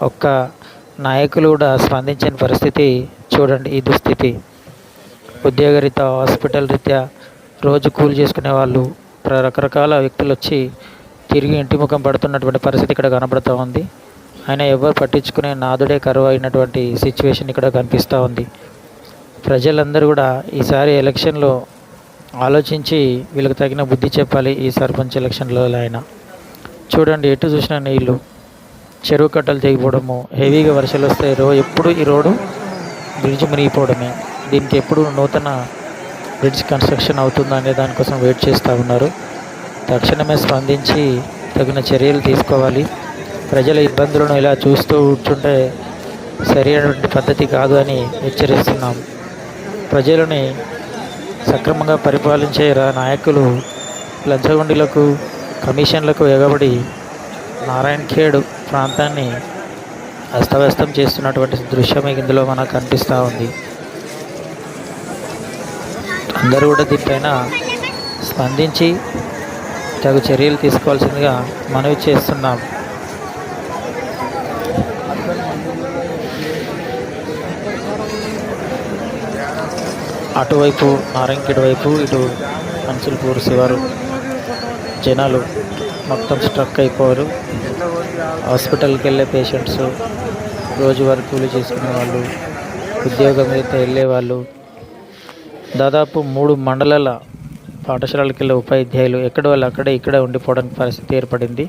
ఒక్క నాయకులు కూడా స్పందించని పరిస్థితి చూడండి. ఈ దుస్థితి ఉద్యోగరీత్యా, హాస్పిటల్ రీత్యా రోజు కూలి చేసుకునే వాళ్ళు, రకరకాల వ్యక్తులు వచ్చి తిరిగి ఇంటి ముఖం పడుతున్నటువంటి పరిస్థితి ఇక్కడ కనబడుతూ ఉంది. అయినా ఎవరు పట్టించుకునే నాదుడే కరువు అయినటువంటి సిచ్యువేషన్ ఇక్కడ కనిపిస్తూ ఉంది. ప్రజలందరూ కూడా ఈసారి ఎలక్షన్లో ఆలోచించి వీళ్ళకి తగిన బుద్ధి చెప్పాలి. ఈ సర్పంచ్ ఎలక్షన్లో అయినా చూడండి, ఎటు చూసిన నీళ్ళు, చెరువు కట్టలు తెగిపోవడము, హెవీగా వర్షాలు వస్తాయి. ఎప్పుడు ఈ రోడ్డు బ్రిడ్జ్ మునిగిపోవడమే. దీనికి ఎప్పుడు నూతన బ్రిడ్జ్ కన్స్ట్రక్షన్ అవుతుందా అనే దానికోసం వెయిట్ చేస్తూ ఉన్నారు. తక్షణమే స్పందించి తగిన చర్యలు తీసుకోవాలి. ప్రజల ఇబ్బందులను ఇలా చూస్తూ కూర్చుంటే సరైనటువంటి పద్ధతి కాదు అని హెచ్చరిస్తున్నాం. ప్రజలని సక్రమంగా పరిపాలించే నాయకులు లంచగొండిలకు, కమిషన్లకు ఎగబడి నారాయణఖేడ్ ప్రాంతాన్ని అస్తవ్యస్తం చేస్తున్నటువంటి దృశ్యం ఇందులో మనకు కనిపిస్తూ ఉంది. అందరూ కూడా దీనిపైన స్పందించి తగు చర్యలు తీసుకోవాల్సిందిగా మనవి చేస్తున్నాం. అటువైపు నారాయణఖేడ్ వైపు, ఇటు మన్సుల్పూర్ శివారు జనాలు మొత్తం స్ట్రక్ అయిపోయారు. హాస్పిటల్కి వెళ్ళే పేషెంట్స్, రోజువారీ కూలి చేసుకునే వాళ్ళు, ఉద్యోగం అయితే వెళ్ళే వాళ్ళు, దాదాపు 3 మండలాల పాఠశాలలకు వెళ్ళే ఉపాధ్యాయులు ఎక్కడ వాళ్ళు అక్కడే ఇక్కడే ఉండిపోవడానికి పరిస్థితి ఏర్పడింది.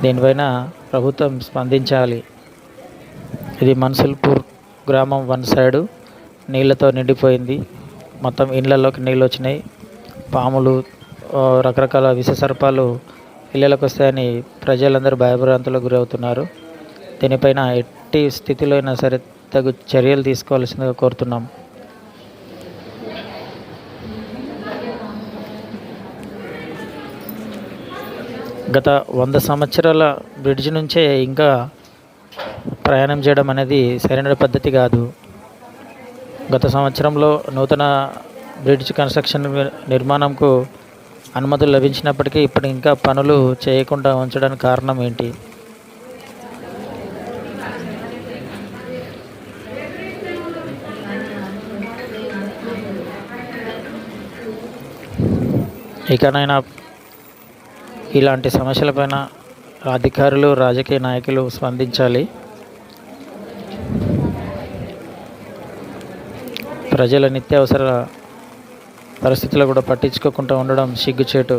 దీనిపైన ప్రభుత్వం స్పందించాలి. ఇది మన్సుల్పూర్ గ్రామం వన్ సైడు నీళ్ళతో నిండిపోయింది. మొత్తం ఇళ్లలోకి నీళ్ళు వచ్చినాయి. పాములు, రకరకాల విషసర్పాలు ఇళ్ళకి వస్తాయని ప్రజలందరూ భయభ్రాంతులకు గురవుతున్నారు. దీనిపైన ఎట్టి స్థితిలో అయినా సరే తగు చర్యలు తీసుకోవాల్సిందిగా కోరుతున్నాం. గత 100 సంవత్సరాల బ్రిడ్జ్ నుంచే ఇంకా ప్రయాణం చేయడం అనేది సరైన పద్ధతి కాదు. గత సంవత్సరంలో నూతన బ్రిడ్జ్ కన్స్ట్రక్షన్ నిర్మాణంకు అనుమతులు లభించినప్పటికీ ఇప్పుడు ఇంకా పనులు చేయకుండా ఉంచడానికి కారణం ఏంటి? ఇకనైనా ఇలాంటి సమస్యలపైన అధికారులు, రాజకీయ నాయకులు స్పందించాలి. ప్రజల నిత్యావసర పరిస్థితులు కూడా పట్టించుకోకుండా ఉండడం సిగ్గుచేటు.